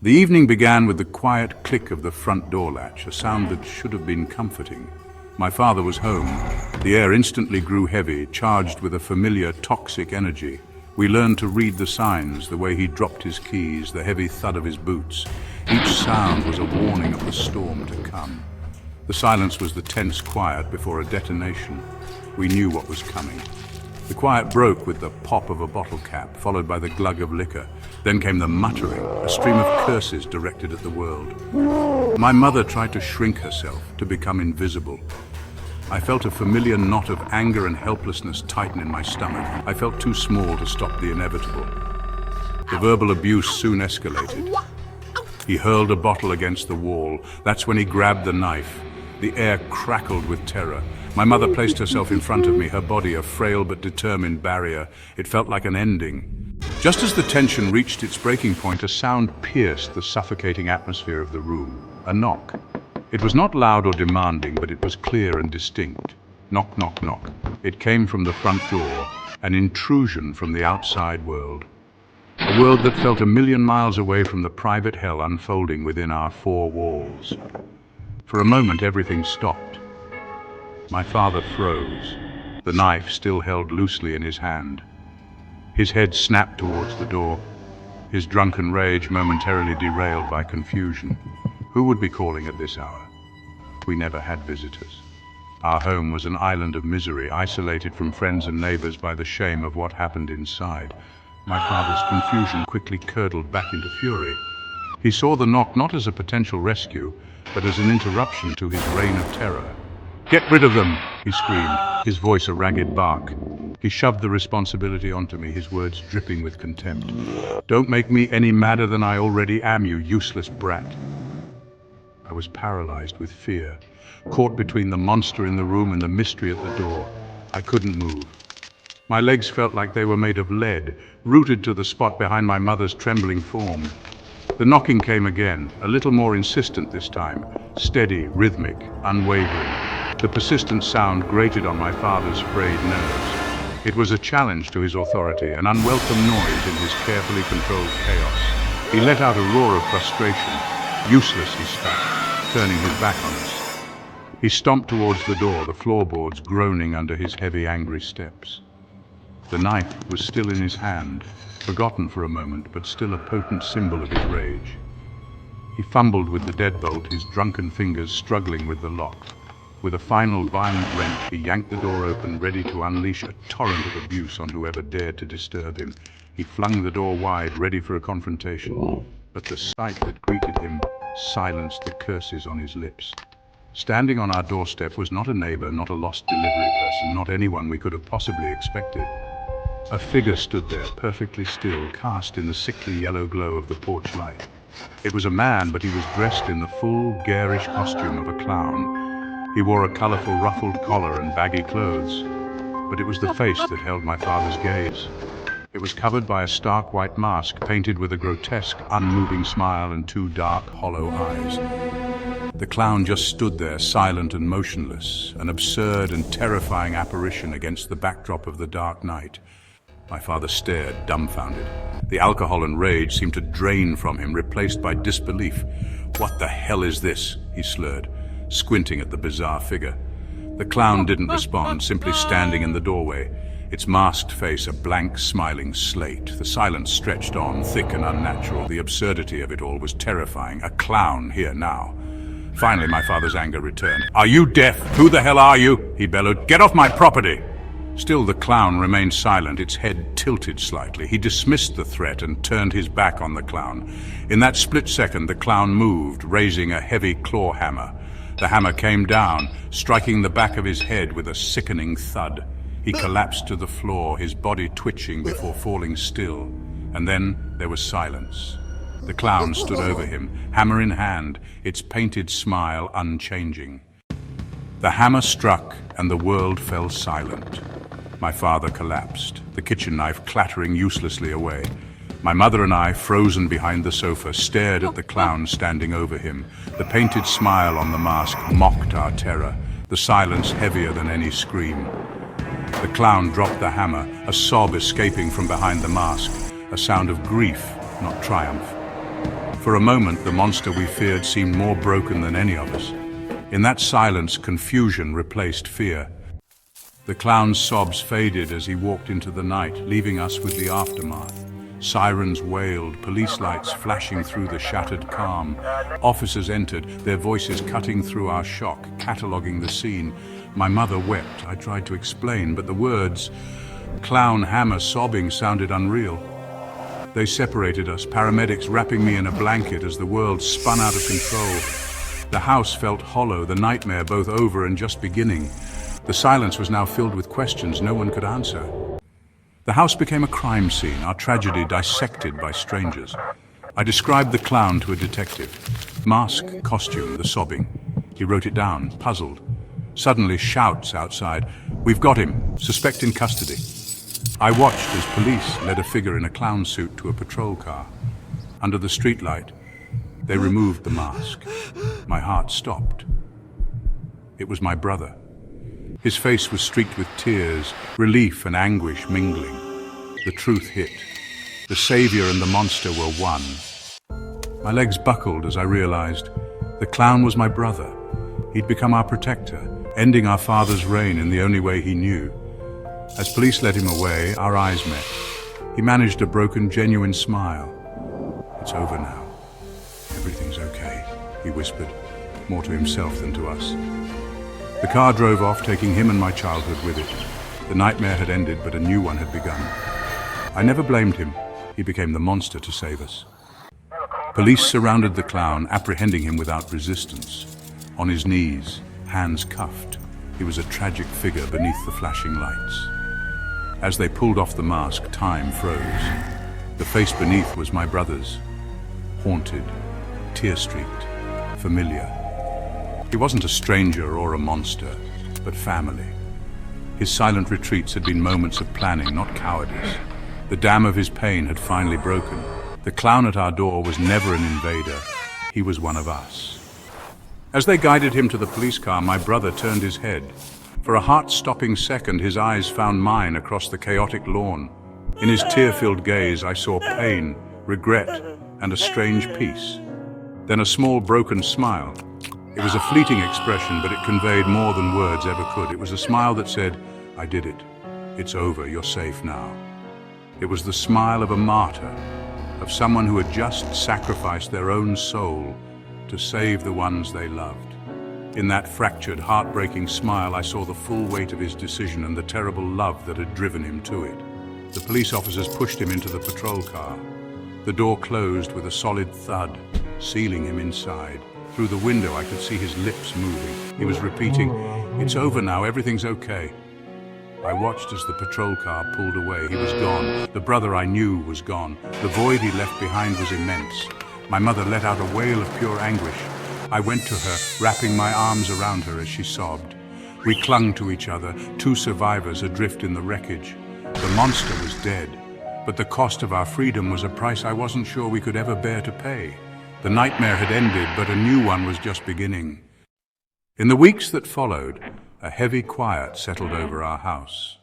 The evening began with the quiet click of the front door latch, a sound that should have been comforting. My father was home. The air instantly grew heavy, charged with a familiar toxic energy. We learned to read the signs, the way he dropped his keys, the heavy thud of his boots. Each sound was a warning of the storm to come. The silence was the tense quiet before a detonation. We knew what was coming. The quiet broke with the pop of a bottle cap, followed by the glug of liquor. Then came the muttering, a stream of curses directed at the world. My mother tried to shrink herself, to become invisible. I felt a familiar knot of anger and helplessness tighten in my stomach. I felt too small to stop the inevitable. The verbal abuse soon escalated. He hurled a bottle against the wall. That's when he grabbed the knife. The air crackled with terror. My mother placed herself in front of me, her body a frail but determined barrier. It felt like an ending. Just as the tension reached its breaking point, a sound pierced the suffocating atmosphere of the room. A knock. It was not loud or demanding, but it was clear and distinct. Knock, knock, knock. It came from the front door, an intrusion from the outside world. A world that felt a million miles away from the private hell unfolding within our four walls. For a moment, everything stopped. My father froze, the knife still held loosely in his hand. His head snapped towards the door, his drunken rage momentarily derailed by confusion. Who would be calling at this hour? We never had visitors. Our home was an island of misery, isolated from friends and neighbors by the shame of what happened inside. My father's confusion quickly curdled back into fury. He saw the knock not as a potential rescue, but as an interruption to his reign of terror. "Get rid of them!" he screamed, his voice a ragged bark. He shoved the responsibility onto me, his words dripping with contempt. "Don't make me any madder than I already am, you useless brat." I was paralyzed with fear, caught between the monster in the room and the mystery at the door. I couldn't move. My legs felt like they were made of lead, rooted to the spot behind my mother's trembling form. The knocking came again, a little more insistent this time, steady, rhythmic, unwavering. The persistent sound grated on my father's frayed nerves. It was a challenge to his authority, an unwelcome noise in his carefully controlled chaos. He let out a roar of frustration. Useless, he spat, turning his back on us. He stomped towards the door, the floorboards groaning under his heavy, angry steps. The knife was still in his hand, forgotten for a moment, but still a potent symbol of his rage. He fumbled with the deadbolt, his drunken fingers struggling with the lock. With a final violent wrench, he yanked the door open, ready to unleash a torrent of abuse on whoever dared to disturb him. He flung the door wide, ready for a confrontation, but the sight that greeted him silenced the curses on his lips. Standing on our doorstep was not a neighbor, not a lost delivery person, not anyone we could have possibly expected. A figure stood there, perfectly still, cast in the sickly yellow glow of the porch light. It was a man, but he was dressed in the full, garish costume of a clown. He wore a colorful ruffled collar and baggy clothes, but it was the face that held my father's gaze. It was covered by a stark white mask, painted with a grotesque, unmoving smile and two dark, hollow eyes. The clown just stood there, silent and motionless, an absurd and terrifying apparition against the backdrop of the dark night. My father stared, dumbfounded. The alcohol and rage seemed to drain from him, replaced by disbelief. "What the hell is this?" he slurred, squinting at the bizarre figure. The clown didn't respond, simply standing in the doorway, its masked face a blank, smiling slate. The silence stretched on, thick and unnatural. The absurdity of it all was terrifying. A clown here now. Finally, my father's anger returned. "Are you deaf? Who the hell are you?" he bellowed. "Get off my property!" Still, the clown remained silent, its head tilted slightly. He dismissed the threat and turned his back on the clown. In that split second, the clown moved, raising a heavy claw hammer. The hammer came down, striking the back of his head with a sickening thud. He collapsed to the floor, his body twitching before falling still. And then there was silence. The clown stood over him, hammer in hand, its painted smile unchanging. The hammer struck, and the world fell silent. My father collapsed, the kitchen knife clattering uselessly away. My mother and I, frozen behind the sofa, stared at the clown standing over him. The painted smile on the mask mocked our terror, the silence heavier than any scream. The clown dropped the hammer, a sob escaping from behind the mask, a sound of grief, not triumph. For a moment, the monster we feared seemed more broken than any of us. In that silence, confusion replaced fear. The clown's sobs faded as he walked into the night, leaving us with the aftermath. Sirens wailed, police lights flashing through the shattered calm. Officers entered, their voices cutting through our shock, cataloguing the scene. My mother wept. I tried to explain, but the words, clown, hammer, sobbing, sounded unreal. They separated us, paramedics wrapping me in a blanket as the world spun out of control. The house felt hollow, the nightmare both over and just beginning. The silence was now filled with questions no one could answer. The house became a crime scene, our tragedy dissected by strangers. I described the clown to a detective. Mask, costume, the sobbing. He wrote it down, puzzled. Suddenly, shouts outside. "We've got him, suspect in custody." I watched as police led a figure in a clown suit to a patrol car. Under the streetlight, they removed the mask. My heart stopped. It was my brother. His face was streaked with tears, relief and anguish mingling. The truth hit. The savior and the monster were one. My legs buckled as I realized the clown was my brother. He'd become our protector, ending our father's reign in the only way he knew. As police led him away, our eyes met. He managed a broken, genuine smile. "It's over now. Everything's okay," he whispered, more to himself than to us. The car drove off, taking him and my childhood with it. The nightmare had ended, but a new one had begun. I never blamed him. He became the monster to save us. Police surrounded the clown, apprehending him without resistance. On his knees, hands cuffed, he was a tragic figure beneath the flashing lights. As they pulled off the mask, time froze. The face beneath was my brother's. Haunted, tear-streaked, familiar. He wasn't a stranger or a monster, but family. His silent retreats had been moments of planning, not cowardice. The dam of his pain had finally broken. The clown at our door was never an invader. He was one of us. As they guided him to the police car, my brother turned his head. For a heart-stopping second, his eyes found mine across the chaotic lawn. In his tear-filled gaze, I saw pain, regret, and a strange peace. Then a small, broken smile. It was a fleeting expression, but it conveyed more than words ever could. It was a smile that said, "I did it. It's over. You're safe now." It was the smile of a martyr, of someone who had just sacrificed their own soul to save the ones they loved. In that fractured, heartbreaking smile, I saw the full weight of his decision and the terrible love that had driven him to it. The police officers pushed him into the patrol car. The door closed with a solid thud, sealing him inside. Through the window, I could see his lips moving. He was repeating, "It's over now, everything's okay." I watched as the patrol car pulled away. He was gone. The brother I knew was gone. The void he left behind was immense. My mother let out a wail of pure anguish. I went to her, wrapping my arms around her as she sobbed. We clung to each other, two survivors adrift in the wreckage. The monster was dead, but the cost of our freedom was a price I wasn't sure we could ever bear to pay. The nightmare had ended, but a new one was just beginning. In the weeks that followed, a heavy quiet settled over our house.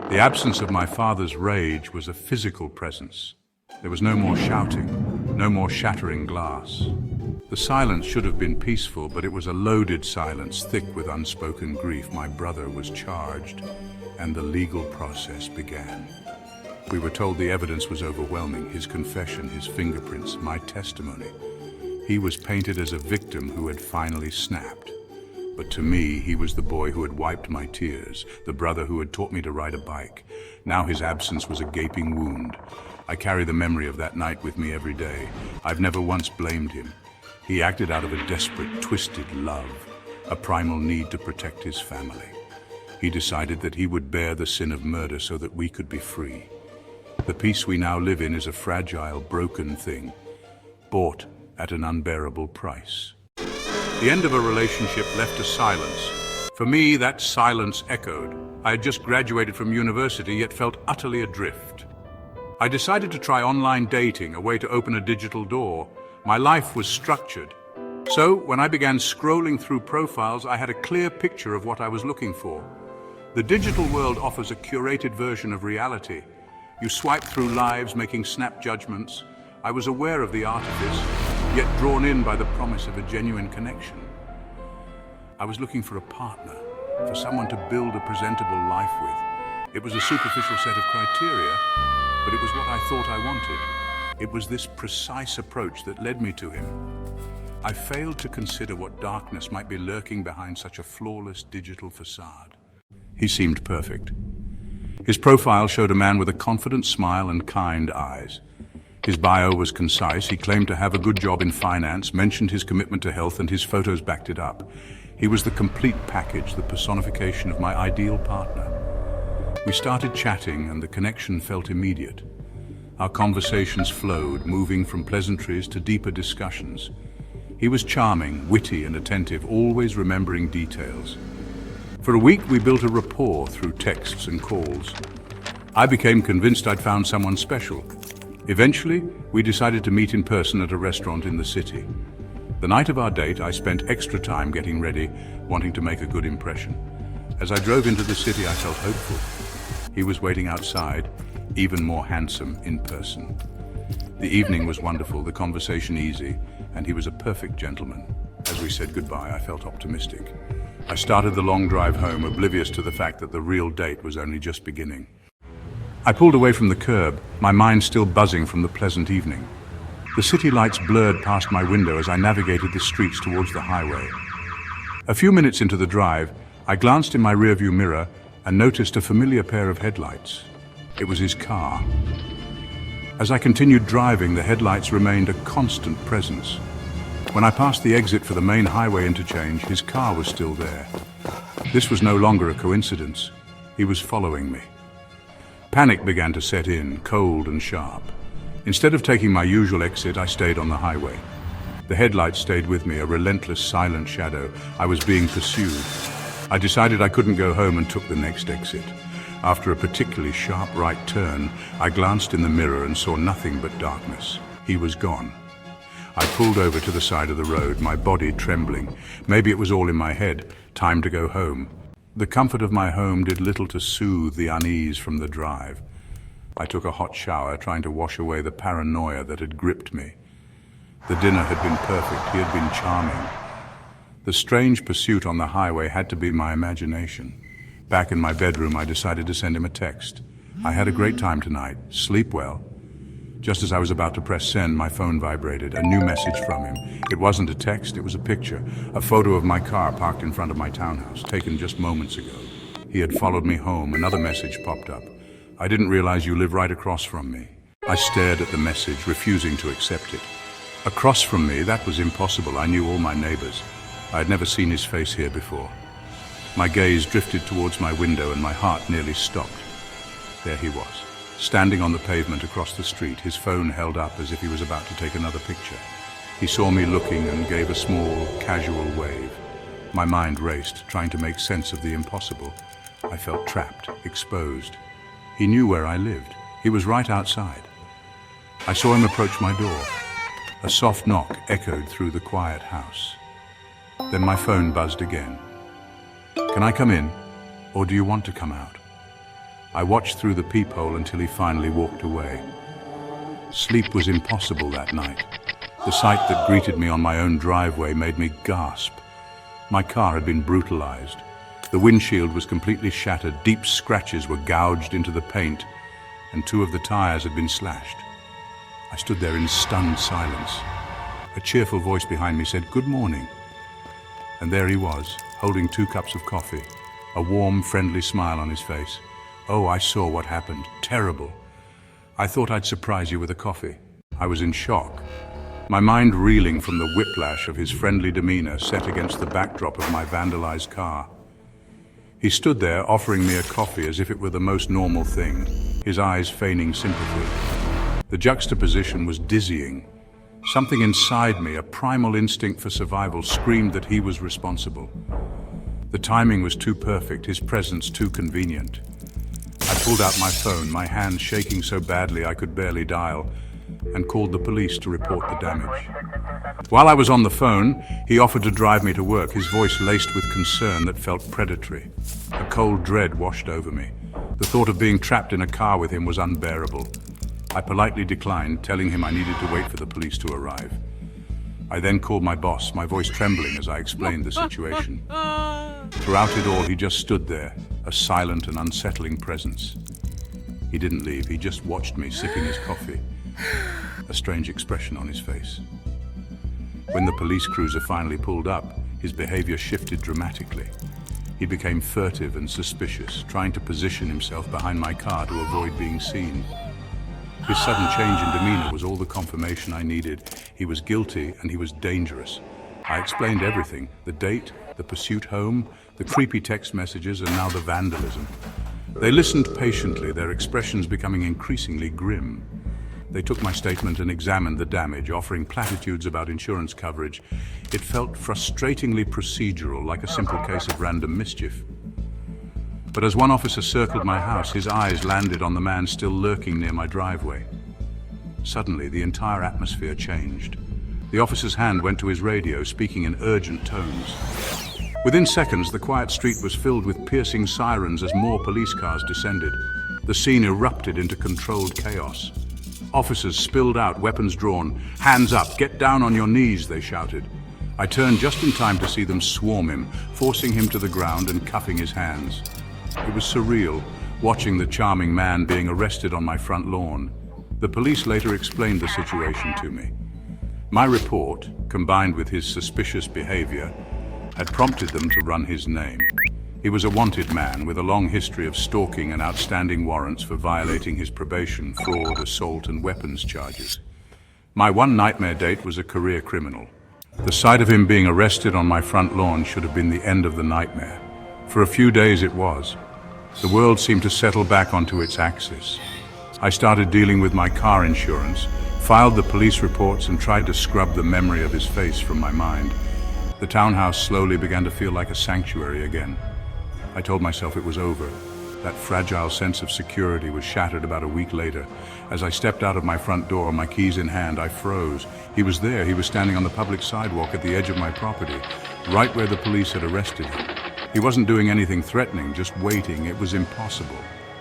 The absence of my father's rage was a physical presence. There was no more shouting, no more shattering glass. The silence should have been peaceful, but it was a loaded silence, thick with unspoken grief. My brother was charged, and the legal process began. We were told the evidence was overwhelming, his confession, his fingerprints, my testimony. He was painted as a victim who had finally snapped. But to me, he was the boy who had wiped my tears, the brother who had taught me to ride a bike. Now his absence was a gaping wound. I carry the memory of that night with me every day. I've never once blamed him. He acted out of a desperate, twisted love, a primal need to protect his family. He decided that he would bear the sin of murder so that we could be free. The peace we now live in is a fragile, broken thing, bought at an unbearable price. The end of a relationship left a silence. For me, that silence echoed. I had just graduated from university, yet felt utterly adrift. I decided to try online dating, a way to open a digital door. My life was structured. So, when I began scrolling through profiles, I had a clear picture of what I was looking for. The digital world offers a curated version of reality. You swipe through lives, making snap judgments. I was aware of the artifice, yet drawn in by the promise of a genuine connection. I was looking for a partner, for someone to build a presentable life with. It was a superficial set of criteria, but it was what I thought I wanted. It was this precise approach that led me to him. I failed to consider what darkness might be lurking behind such a flawless digital facade. He seemed perfect. His profile showed a man with a confident smile and kind eyes. His bio was concise. He claimed to have a good job in finance, mentioned his commitment to health, and his photos backed it up. He was the complete package, the personification of my ideal partner. We started chatting, and the connection felt immediate. Our conversations flowed, moving from pleasantries to deeper discussions. He was charming, witty, and attentive, always remembering details. For a week, we built a rapport through texts and calls. I became convinced I'd found someone special. Eventually, we decided to meet in person at a restaurant in the city. The night of our date, I spent extra time getting ready, wanting to make a good impression. As I drove into the city, I felt hopeful. He was waiting outside, even more handsome in person. The evening was wonderful, the conversation easy, and he was a perfect gentleman. As we said goodbye, I felt optimistic. I started the long drive home, oblivious to the fact that the real date was only just beginning. I pulled away from the curb, my mind still buzzing from the pleasant evening. The city lights blurred past my window as I navigated the streets towards the highway. A few minutes into the drive, I glanced in my rearview mirror and noticed a familiar pair of headlights. It was his car. As I continued driving, the headlights remained a constant presence. When I passed the exit for the main highway interchange, his car was still there. This was no longer a coincidence. He was following me. Panic began to set in, cold and sharp. Instead of taking my usual exit, I stayed on the highway. The headlights stayed with me, a relentless, silent shadow. I was being pursued. I decided I couldn't go home and took the next exit. After a particularly sharp right turn, I glanced in the mirror and saw nothing but darkness. He was gone. I pulled over to the side of the road, my body trembling. Maybe it was all in my head. Time to go home. The comfort of my home did little to soothe the unease from the drive. I took a hot shower, trying to wash away the paranoia that had gripped me. The dinner had been perfect. He had been charming. The strange pursuit on the highway had to be my imagination. Back in my bedroom, I decided to send him a text. I had a great time tonight. Sleep well. Just as I was about to press send, my phone vibrated. A new message from him. It wasn't a text, it was a picture. A photo of my car parked in front of my townhouse, taken just moments ago. He had followed me home. Another message popped up. I didn't realize you live right across from me. I stared at the message, refusing to accept it. Across from me, that was impossible. I knew all my neighbors. I had never seen his face here before. My gaze drifted towards my window and my heart nearly stopped. There he was, standing on the pavement across the street, his phone held up as if he was about to take another picture. He saw me looking and gave a small, casual wave. My mind raced, trying to make sense of the impossible. I felt trapped, exposed. He knew where I lived. He was right outside. I saw him approach my door. A soft knock echoed through the quiet house. Then my phone buzzed again. Can I come in, or do you want to come out? I watched through the peephole until he finally walked away. Sleep was impossible that night. The sight that greeted me on my own driveway made me gasp. My car had been brutalized. The windshield was completely shattered, deep scratches were gouged into the paint, and 2 of the tires had been slashed. I stood there in stunned silence. A cheerful voice behind me said, "Good morning." And there he was, holding 2 cups of coffee, a warm, friendly smile on his face. Oh, I saw what happened. Terrible. I thought I'd surprise you with a coffee. I was in shock, my mind reeling from the whiplash of his friendly demeanor set against the backdrop of my vandalized car. He stood there offering me a coffee as if it were the most normal thing, his eyes feigning sympathy. The juxtaposition was dizzying. Something inside me, a primal instinct for survival, screamed that he was responsible. The timing was too perfect, his presence too convenient. I pulled out my phone, my hands shaking so badly I could barely dial, and called the police to report the damage. While I was on the phone, he offered to drive me to work, his voice laced with concern that felt predatory. A cold dread washed over me. The thought of being trapped in a car with him was unbearable. I politely declined, telling him I needed to wait for the police to arrive. I then called my boss, my voice trembling as I explained the situation. Throughout it all, he just stood there, a silent and unsettling presence. He didn't leave, he just watched me sipping his coffee, a strange expression on his face. When the police cruiser finally pulled up, his behavior shifted dramatically. He became furtive and suspicious, trying to position himself behind my car to avoid being seen. His sudden change in demeanor was all the confirmation I needed. He was guilty and he was dangerous. I explained everything, the date, the pursuit home, the creepy text messages, and now the vandalism. They listened patiently, their expressions becoming increasingly grim. They took my statement and examined the damage, offering platitudes about insurance coverage. It felt frustratingly procedural, like a simple case of random mischief. But as one officer circled my house, his eyes landed on the man still lurking near my driveway. Suddenly, the entire atmosphere changed. The officer's hand went to his radio, speaking in urgent tones. Within seconds, the quiet street was filled with piercing sirens as more police cars descended. The scene erupted into controlled chaos. Officers spilled out, weapons drawn. "Hands up, get down on your knees," they shouted. I turned just in time to see them swarm him, forcing him to the ground and cuffing his hands. It was surreal, watching the charming man being arrested on my front lawn. The police later explained the situation to me. My report, combined with his suspicious behavior, had prompted them to run his name. He was a wanted man with a long history of stalking and outstanding warrants for violating his probation, fraud, assault, and weapons charges. My one nightmare date was a career criminal. The sight of him being arrested on my front lawn should have been the end of the nightmare. For a few days it was. The world seemed to settle back onto its axis. I started dealing with my car insurance, filed the police reports, and tried to scrub the memory of his face from my mind. The townhouse slowly began to feel like a sanctuary again. I told myself it was over. That fragile sense of security was shattered about a week later. As I stepped out of my front door, my keys in hand, I froze. He was there. He was standing on the public sidewalk at the edge of my property, right where the police had arrested him. He wasn't doing anything threatening, just waiting. It was impossible.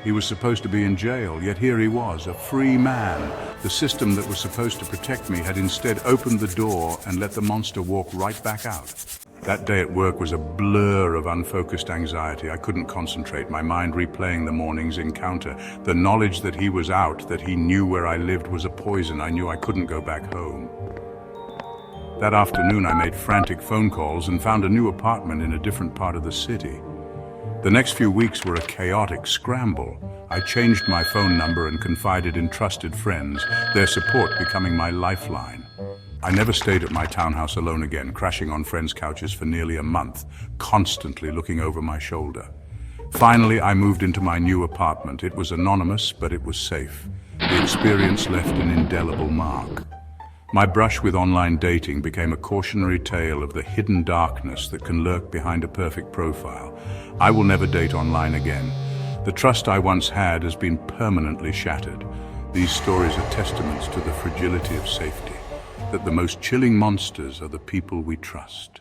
He was supposed to be in jail, yet here he was, a free man. The system that was supposed to protect me had instead opened the door and let the monster walk right back out. That day at work was a blur of unfocused anxiety. I couldn't concentrate, my mind replaying the morning's encounter. The knowledge that he was out, that he knew where I lived, was a poison. I knew I couldn't go back home. That afternoon, I made frantic phone calls and found a new apartment in a different part of the city. The next few weeks were a chaotic scramble. I changed my phone number and confided in trusted friends, their support becoming my lifeline. I never stayed at my townhouse alone again, crashing on friends' couches for nearly a month, constantly looking over my shoulder. Finally, I moved into my new apartment. It was anonymous, but it was safe. The experience left an indelible mark. My brush with online dating became a cautionary tale of the hidden darkness that can lurk behind a perfect profile. I will never date online again. The trust I once had has been permanently shattered. These stories are testaments to the fragility of safety, that the most chilling monsters are the people we trust.